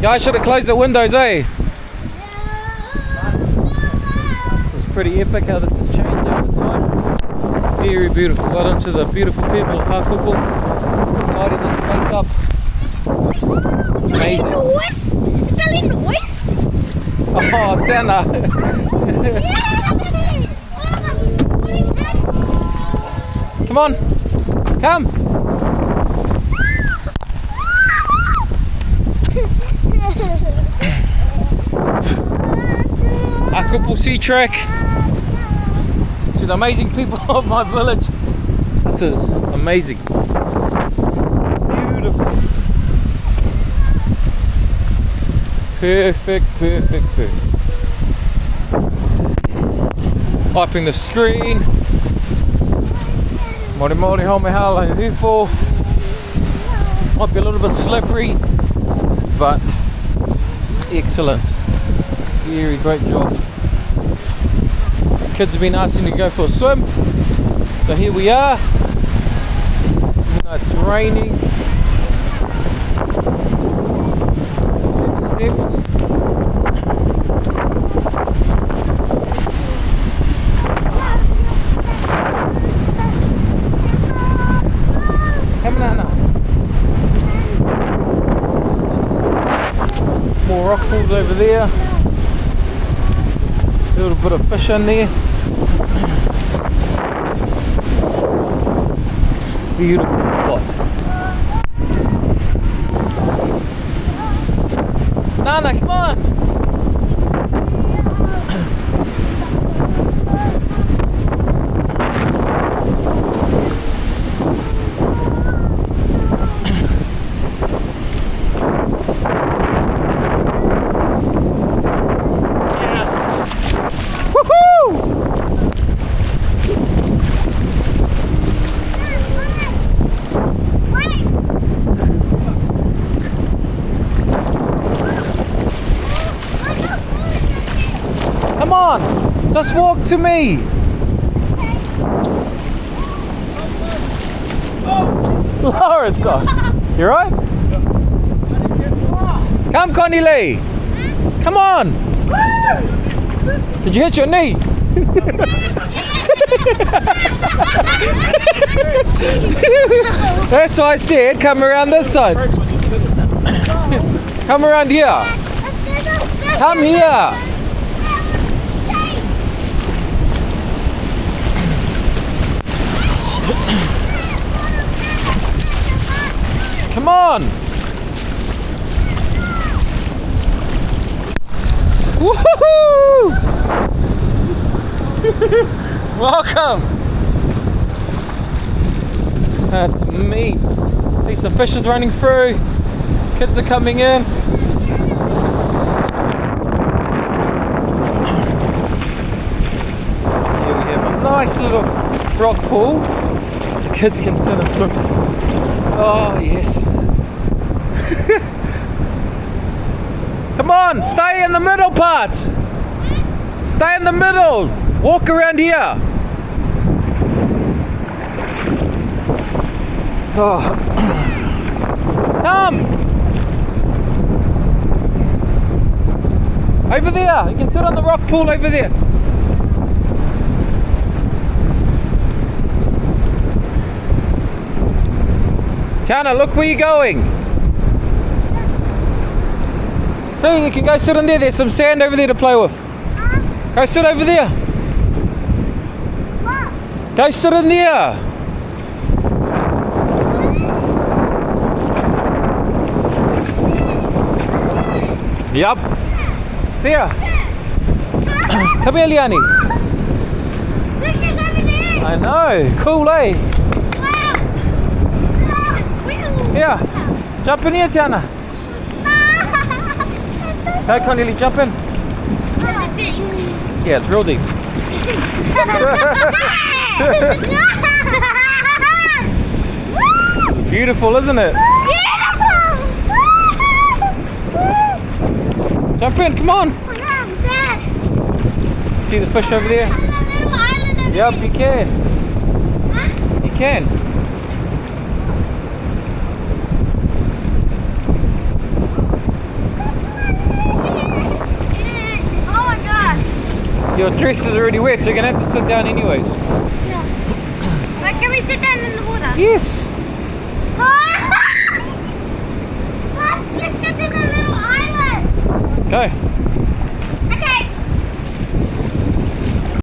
Yeah, I should have closed the windows, eh? This is pretty epic how this has changed over time. Very beautiful. Well done to the beautiful people of Hakupu. Tidying this place up. Amazing. Oh, Santa. Come on. Come. Hakupu seatrack. To the amazing people of my village. This is amazing. Beautiful. Perfect. Wiping the screen. Mori mori home hala hufo. Might be a little bit slippery, but excellent. Very great job. Kids have been asking to go for a swim, so here we are. Even though it's raining. This is the steps. More rock pools over there. A little bit of fish in there. Beautiful spot. Nana, come on! Come on, just walk to me. Lawrence, you right? Come, Connie Lee. Come on. Did you hit your knee? That's why I said come around this side. Come around here. Come here. Come on! Woohoo! Welcome! That's me. See some fishes running through. Kids are coming in. Here we have a nice little rock pool. The kids can sit and swim. Oh yes. Come on, stay in the middle part. Stay in the middle. Walk around here. Oh. Come. Over there. You can sit on the rock pool over there. Tiana, look where you're going. See, you can go sit in there. There's some sand over there to play with. Go sit over there. Go sit in there. Yup. There. Come here, Liani. This is over there. I know. Cool, eh? Here, jump in here, Tiana. Go, Cornelia, jump in. Is it deep? Yeah, it's real deep. Beautiful, isn't it? Beautiful! Jump in, come on. See the fish over there? Yep, you can. You can. Your dress is already wet, so you're gonna have to sit down anyways. Yeah. Like, can we sit down in the water? Yes. Let's get to the little island. Okay.